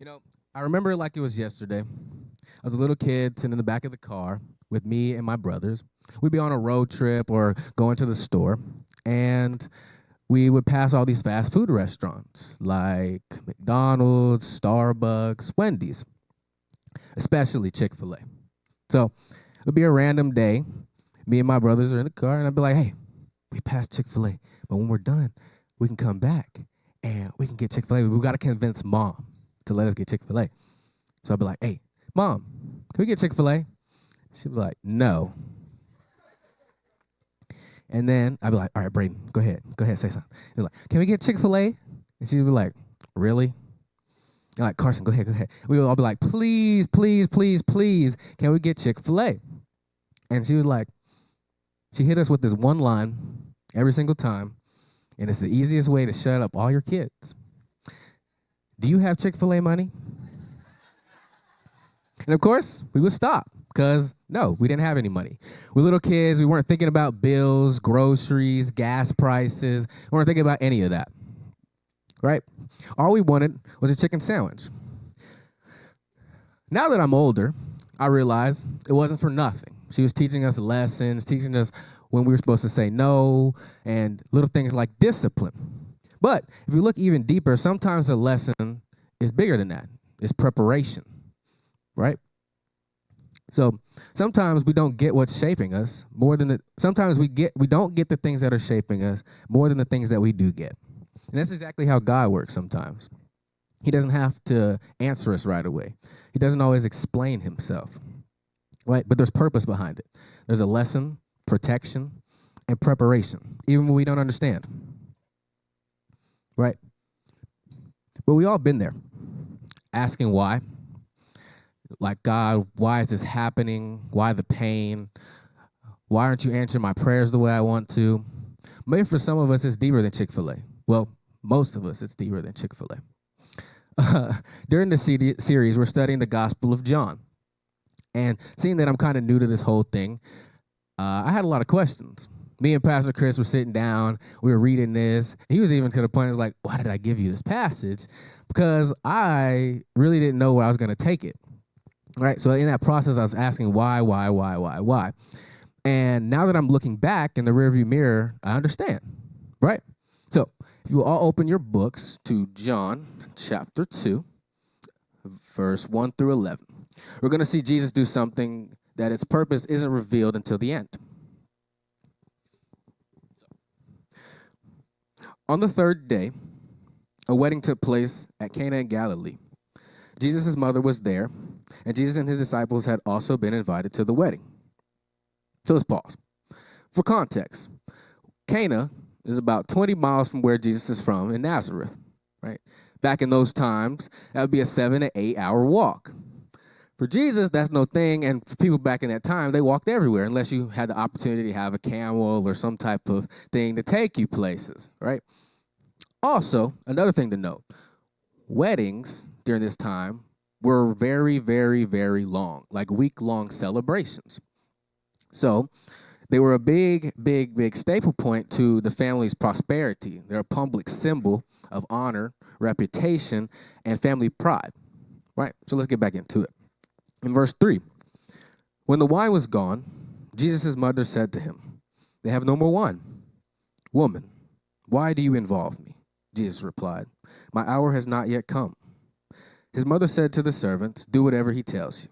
You know, I remember it like it was yesterday. I was a little kid sitting in the back of the car with me and my brothers. We'd be on a road trip or going to the store, and we would pass all these fast food restaurants like McDonald's, Starbucks, Wendy's, especially Chick-fil-A. So it would be a random day. Me and my brothers are in the car, and I'd be like, hey, we passed Chick-fil-A, but when we're done, we can come back and we can get Chick-fil-A. We got to convince mom to let us get Chick-fil-A. So I'd be like, hey, mom, can we get Chick-fil-A? She'd be like, no. And then I'd be like, all right, Braden, go ahead, say something. He'd be like, can we get Chick-fil-A? And she'd be like, really? I'm like, Carson, go ahead. We would all be like, please, please, please, please, can we get Chick-fil-A? And she hit us with this one line every single time, and it's the easiest way to shut up all your kids. Do you have Chick-fil-A money? And of course, we would stop because no, we didn't have any money. We're little kids. We weren't thinking about bills, groceries, gas prices. We weren't thinking about any of that, right? All we wanted was a chicken sandwich. Now that I'm older, I realize it wasn't for nothing. She was teaching us lessons, teaching us when we were supposed to say no, and little things like discipline. But if you look even deeper, sometimes the lesson is bigger than that. It's preparation, right? So sometimes we don't get what's shaping us more than sometimes we don't get the things that are shaping us more than the things that we do get. And that's exactly how God works sometimes. He doesn't have to answer us right away. He doesn't always explain himself, right? But there's purpose behind it. There's a lesson, protection, and preparation, even when we don't understand, right? But we all been there, asking why. Like, God, why is this happening? Why the pain? Why aren't you answering my prayers the way I want to? Maybe for some of us, it's deeper than Chick-fil-A. Well, most of us, it's deeper than Chick-fil-A. During the series, we're studying the Gospel of John. And seeing that I'm kind of new to this whole thing, I had a lot of questions. Me and Pastor Chris were sitting down. We were reading this. He was even to the point, he was like, why did I give you this passage? Because I really didn't know where I was going to take it. Right, so in that process, I was asking why. And now that I'm looking back in the rearview mirror, I understand, right? So if you all open your books to John chapter 2, verse 1 through 11, we're going to see Jesus do something that its purpose isn't revealed until the end. On the third day, a wedding took place at Cana in Galilee. Jesus' mother was there, and Jesus and his disciples had also been invited to the wedding. So let's pause. For context, Cana is about 20 miles from where Jesus is from in Nazareth, right? Back in those times, that would be a 7 to 8 hour walk. For Jesus, that's no thing, and for people back in that time, they walked everywhere unless you had the opportunity to have a camel or some type of thing to take you places, right? Also, another thing to note, weddings during this time were very, very, very long, like week-long celebrations. So they were a big, big, big staple point to the family's prosperity. They're a public symbol of honor, reputation, and family pride, right? So let's get back into it. In verse 3, when the wine was gone, Jesus' mother said to him, they have no more wine. Woman, why do you involve me? Jesus replied, my hour has not yet come. His mother said to the servants, do whatever he tells you.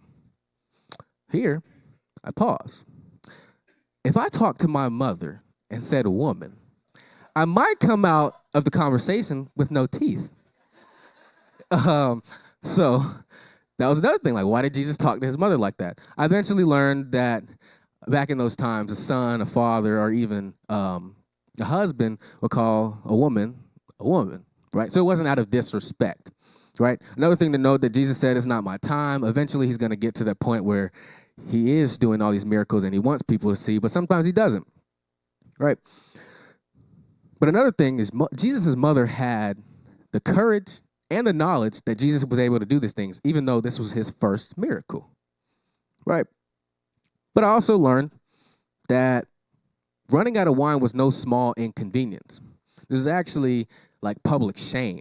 Here, I pause. If I talked to my mother and said woman, I might come out of the conversation with no teeth. So that was another thing. Like, why did Jesus talk to his mother like that? I eventually learned that back in those times, a son, a father, or even a husband would call a woman, right? So it wasn't out of disrespect, right? Another thing to note that Jesus said, it's not my time. Eventually, he's going to get to that point where he is doing all these miracles and he wants people to see, but sometimes he doesn't, right? But another thing is Jesus' mother had the courage and the knowledge that Jesus was able to do these things, even though this was his first miracle, right? But I also learned that running out of wine was no small inconvenience. This is actually like public shame.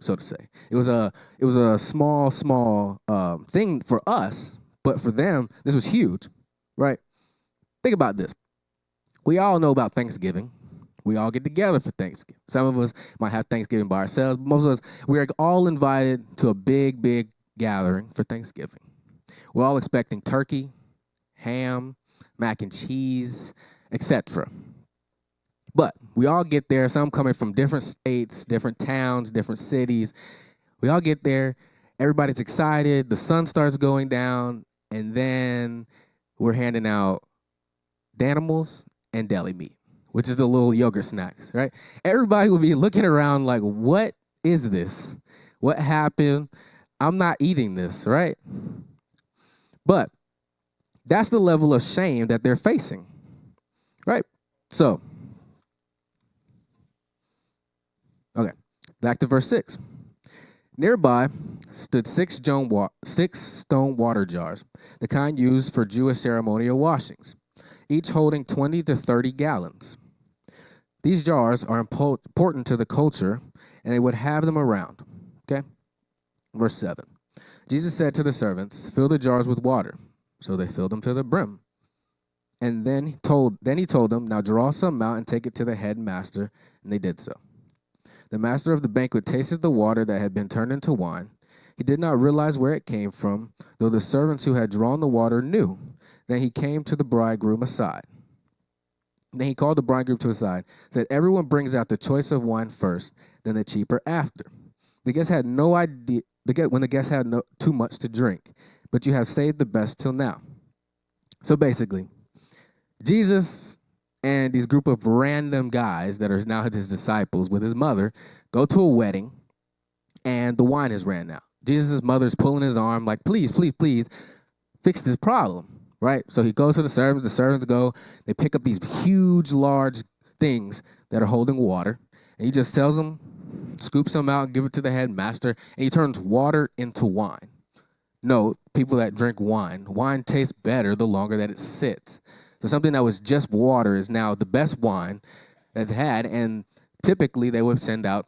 so to say. It was a small thing for us, but for them, this was huge, right? Think about this. We all know about Thanksgiving. We all get together for Thanksgiving. Some of us might have Thanksgiving by ourselves, but most of us, we are all invited to a big gathering for Thanksgiving. We're all expecting turkey, ham, mac and cheese, etc. But we all get there, some coming from different states, different towns, different cities. We all get there, everybody's excited, the sun starts going down, and then we're handing out Danimals and deli meat, which is the little yogurt snacks, right? Everybody will be looking around like, what is this? What happened? I'm not eating this, right? But that's the level of shame that they're facing, right? So, okay, back to verse 6. Nearby stood six stone water jars, the kind used for Jewish ceremonial washings, each holding 20 to 30 gallons. These jars are important to the culture, and they would have them around. Okay? Verse 7. Jesus said to the servants, "Fill the jars with water." So they filled them to the brim. And then he told them, "Now draw some out and take it to the head master." And they did so. The master of the banquet tasted the water that had been turned into wine. He did not realize where it came from, though the servants who had drawn the water knew. Then he came to the bridegroom aside. Then he called the bridegroom to his side, said, "Everyone brings out the choice of wine first, then the cheaper after." The guests had no idea when the guests had too much to drink, but you have saved the best till now. So basically, Jesus and these group of random guys that are now his disciples with his mother go to a wedding, and the wine has ran out. Jesus' mother's pulling his arm like, please, please, please, fix this problem, right? So he goes to the servants go, they pick up these huge, large things that are holding water, and he just tells them, scoops them out, give it to the headmaster, and he turns water into wine. No, people that drink wine tastes better the longer that it sits. So something that was just water is now the best wine that's had, and typically they would send out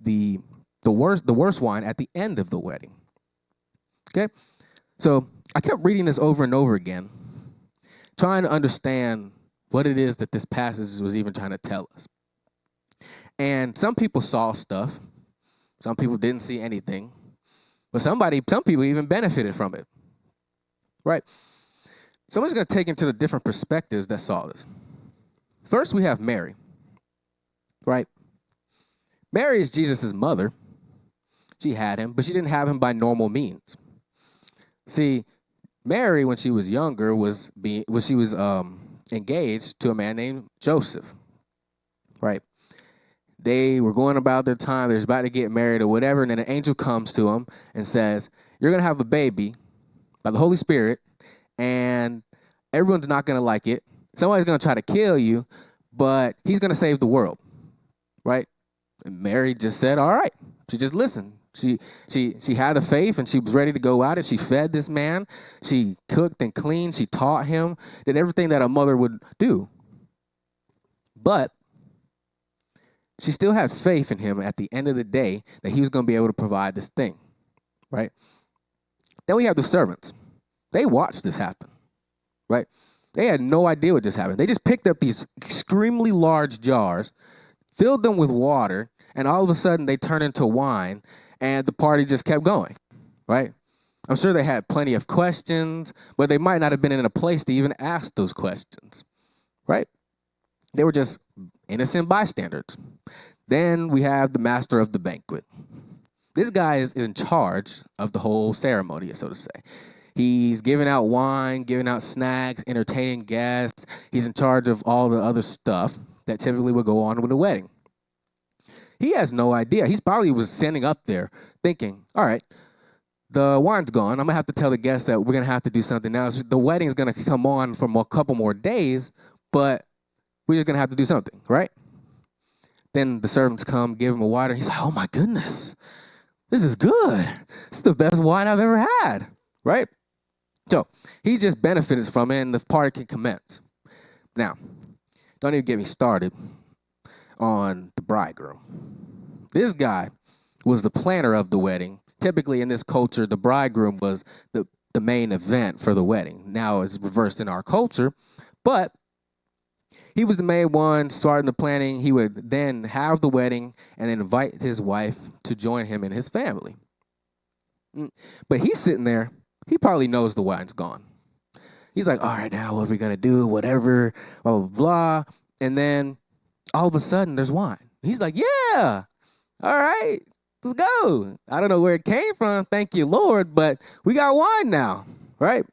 the worst wine at the end of the wedding. Okay? So I kept reading this over and over again, trying to understand what it is that this passage was even trying to tell us. And some people saw stuff, some people didn't see anything, but some people even benefited from it, right? So I'm just going to take into the different perspectives that saw this. First, we have Mary, right? Mary is Jesus' mother. She had him, but she didn't have him by normal means. See, Mary, when she was younger, was engaged to a man named Joseph, right? They were going about their time. They're about to get married or whatever, and then an angel comes to them and says, "You're going to have a baby by the Holy Spirit, and everyone's not going to like it. Somebody's going to try to kill you, but he's going to save the world," right? And Mary just said, all right. She just listened. She had the faith, and she was ready to go out, and she fed this man. She cooked and cleaned. She taught him, did everything that a mother would do. But she still had faith in him at the end of the day that he was going to be able to provide this thing, right? Then we have the servants. They watched this happen, right? They had no idea what just happened. They just picked up these extremely large jars, filled them with water, and all of a sudden they turned into wine, and the party just kept going, right? I'm sure they had plenty of questions, but they might not have been in a place to even ask those questions, right? They were just innocent bystanders. Then we have the master of the banquet. This guy is in charge of the whole ceremony, so to say. He's giving out wine, giving out snacks, entertaining guests. He's in charge of all the other stuff that typically would go on with a wedding. He has no idea. He probably was standing up there thinking, all right, the wine's gone. I'm going to have to tell the guests that we're going to have to do something else. The wedding's going to come on for a couple more days, but we're just going to have to do something, right? Then the servants come, give him a water. He's like, oh, my goodness, this is good. This is the best wine I've ever had, right? So he just benefited from it, and the party can commence. Now, don't even get me started on the bridegroom. This guy was the planner of the wedding. Typically in this culture, the bridegroom was the main event for the wedding. Now it's reversed in our culture, but he was the main one starting the planning. He would then have the wedding and then invite his wife to join him and his family. But he's sitting there. He probably knows the wine's gone. He's like, all right, now what are we going to do? Whatever, blah, blah, blah. And then all of a sudden there's wine. He's like, yeah, all right, let's go. I don't know where it came from. Thank you, Lord. But we got wine now, right?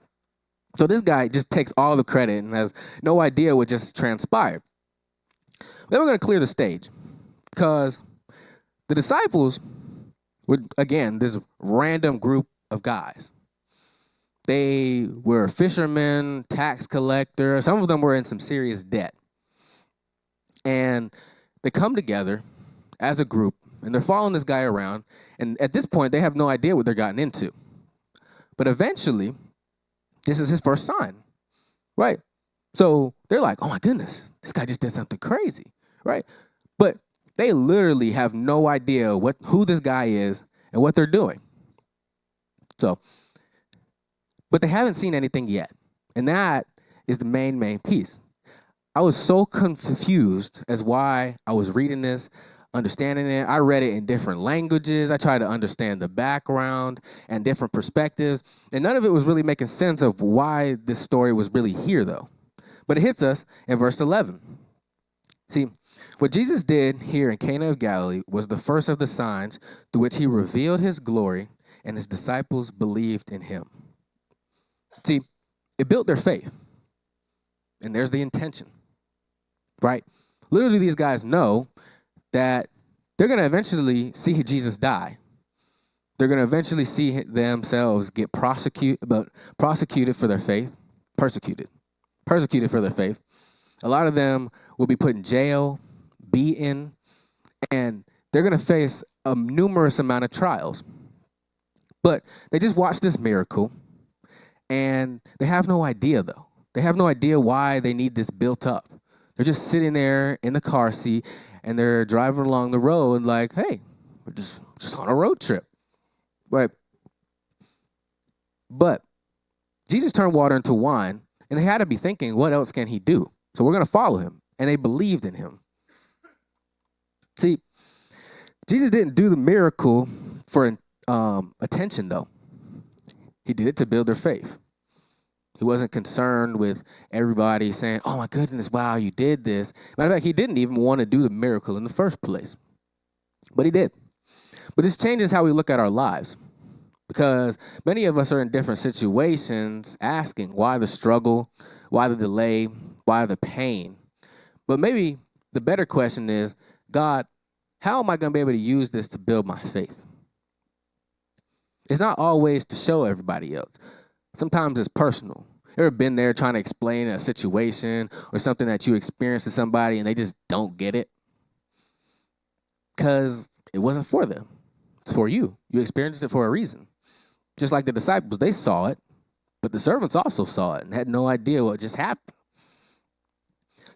So this guy just takes all the credit and has no idea what just transpired. Then we're going to clear the stage because the disciples were, again, this random group of guys. They were fishermen, tax collectors. Some of them were in some serious debt. And they come together as a group, and they're following this guy around. And at this point, they have no idea what they're gotten into. But eventually, this is his first sign, right? So they're like, oh, my goodness, this guy just did something crazy, right? But they literally have no idea who this guy is and what they're doing. So, but they haven't seen anything yet. And that is the main piece. I was so confused as why I was reading this, understanding it. I read it in different languages. I tried to understand the background and different perspectives. And none of it was really making sense of why this story was really here, though. But it hits us in verse 11. See, what Jesus did here in Cana of Galilee was the first of the signs through which he revealed his glory, and his disciples believed in him. See, it built their faith. And there's the intention, right? Literally, these guys know that they're going to eventually see Jesus die. They're going to eventually see themselves get prosecuted for their faith, persecuted for their faith. A lot of them will be put in jail, beaten, and they're going to face a numerous amount of trials. But they just watched this miracle, and they have no idea, though. They have no idea why they need this built up. They're just sitting there in the car seat, and they're driving along the road like, hey, we're just on a road trip. Right? But Jesus turned water into wine, and they had to be thinking, what else can he do? So we're going to follow him. And they believed in him. See, Jesus didn't do the miracle for attention, though. He did it to build their faith. He wasn't concerned with everybody saying, oh, my goodness, wow, you did this. Matter of fact, he didn't even want to do the miracle in the first place. But he did. But this changes how we look at our lives, because many of us are in different situations asking why the struggle, why the delay, why the pain. But maybe the better question is, God, how am I going to be able to use this to build my faith? It's not always to show everybody else. Sometimes it's personal. Ever been there trying to explain a situation or something that you experienced to somebody and they just don't get it? Because it wasn't for them. It's for you. You experienced it for a reason. Just like the disciples, they saw it, but the servants also saw it and had no idea what just happened.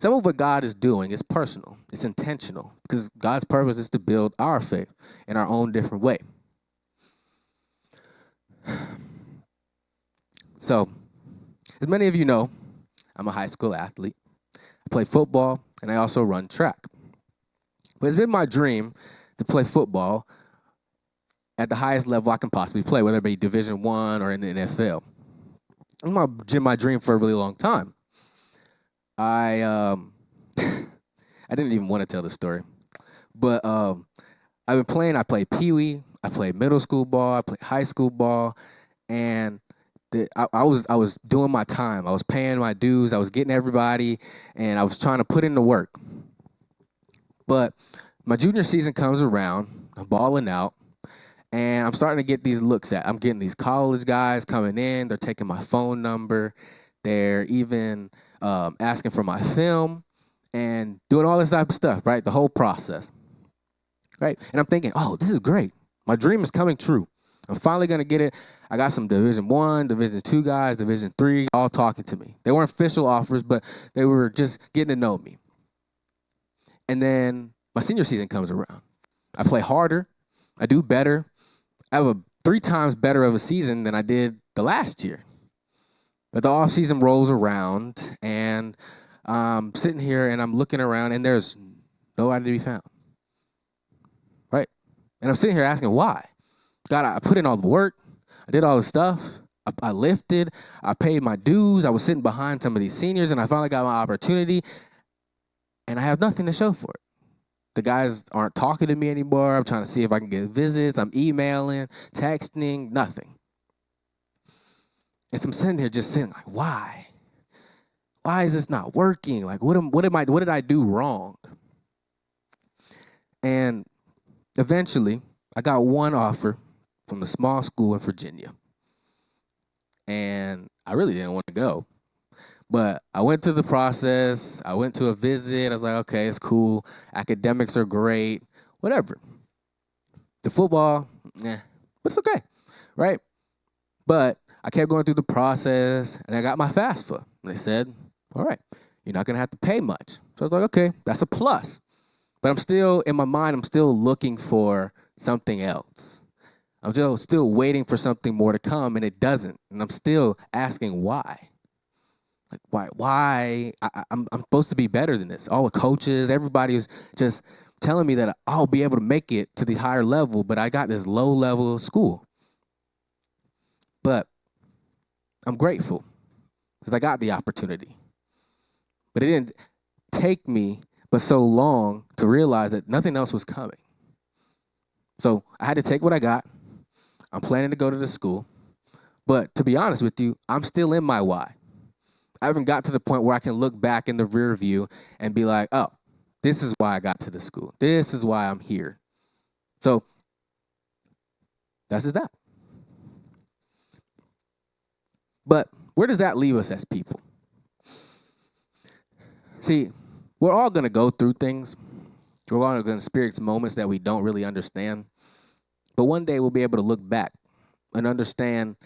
Some of what God is doing is personal. It's intentional, because God's purpose is to build our faith in our own different way. So, as many of you know, I'm a high school athlete. I play football, and I also run track. But it's been my dream to play football at the highest level I can possibly play, whether it be Division I or in the NFL. It's been my dream for a really long time. I didn't even want to tell the story, but I've been playing. I played Pee-wee, I played middle school ball, I played high school ball, and I was doing my time. I was paying my dues. I was getting everybody, and I was trying to put in the work. But my junior season comes around. I'm balling out, and I'm starting to get these looks at. I'm getting these college guys coming in. They're taking my phone number. They're even asking for my film and doing all this type of stuff, right? The whole process, right? And I'm thinking, oh, this is great. My dream is coming true. I'm finally going to get it. I got some Division I, Division II guys, Division III, all talking to me. They weren't official offers, but they were just getting to know me. And then my senior season comes around. I play harder. I do better. I have a 3 times better of a season than I did the last year. But the off season rolls around, and I'm sitting here and I'm looking around, and there's nobody to be found. Right? And I'm sitting here asking why. God, I put in all the work. I did all the stuff. I lifted. I paid my dues. I was sitting behind some of these seniors, and I finally got my opportunity, and I have nothing to show for it. The guys aren't talking to me anymore. I'm trying to see if I can get visits. I'm emailing, texting, nothing. And so I'm sitting there just saying, like, why? Why is this not working? Like, what did I do wrong? And eventually, I got one offer from a small school in Virginia. And I really didn't want to go. But I went through the process. I went to a visit. I was like, okay, it's cool. Academics are great. Whatever. The football, but it's okay, right? But I kept going through the process, and I got my FAFSA. And they said, all right, you're not going to have to pay much. So I was like, okay, that's a plus. But I'm still, in my mind, I'm still looking for something else. I'm still waiting for something more to come, and it doesn't. And I'm still asking why. Like, why? I'm supposed to be better than this. All the coaches, everybody was just telling me that I'll be able to make it to the higher level, but I got this low level of school. But I'm grateful because I got the opportunity. But it didn't take me but so long to realize that nothing else was coming. So I had to take what I got. I'm planning to go to the school. But to be honest with you, I'm still in my why. I haven't got to the point where I can look back in the rear view and be like, oh, this is why I got to the school. This is why I'm here. So that's just that. But where does that leave us as people? See, we're all going to go through things. We're all going to experience moments that we don't really understand. But one day we'll be able to look back and understand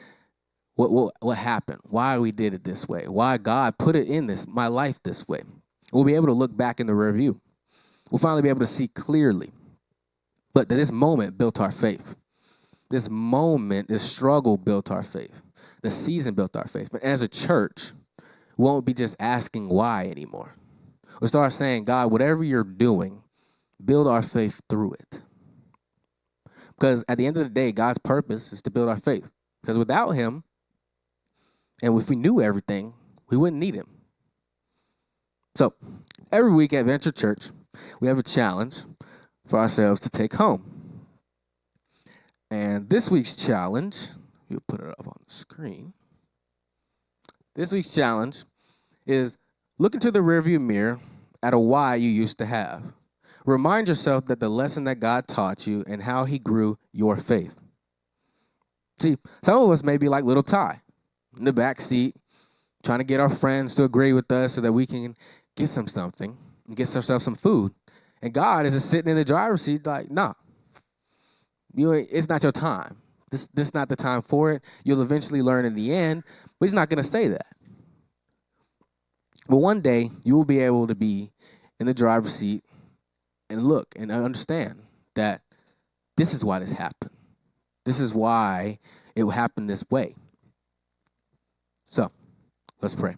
what happened, why we did it this way, why God put it in my life this way. We'll be able to look back in the rear view. We'll finally be able to see clearly. But this moment built our faith. This moment, this struggle built our faith. The season built our faith. But as a church, we won't be just asking why anymore. We'll start saying, God, whatever you're doing, build our faith through it. Because at the end of the day, God's purpose is to build our faith. Because without him, and if we knew everything, we wouldn't need him. So every week at Venture Church, we have a challenge for ourselves to take home. And this week's challenge, we'll put it up on the screen. This week's challenge is look into the rearview mirror at a why you used to have. Remind yourself that the lesson that God taught you and how he grew your faith. See, some of us may be like little Ty in the back seat, trying to get our friends to agree with us so that we can get something and get ourselves some food. And God is just sitting in the driver's seat like, nah, it's not your time. This is not the time for it. You'll eventually learn in the end, but he's not going to say that. But one day, you will be able to be in the driver's seat and look and understand that this is why this happened. This is why it will happen this way. So, let's pray.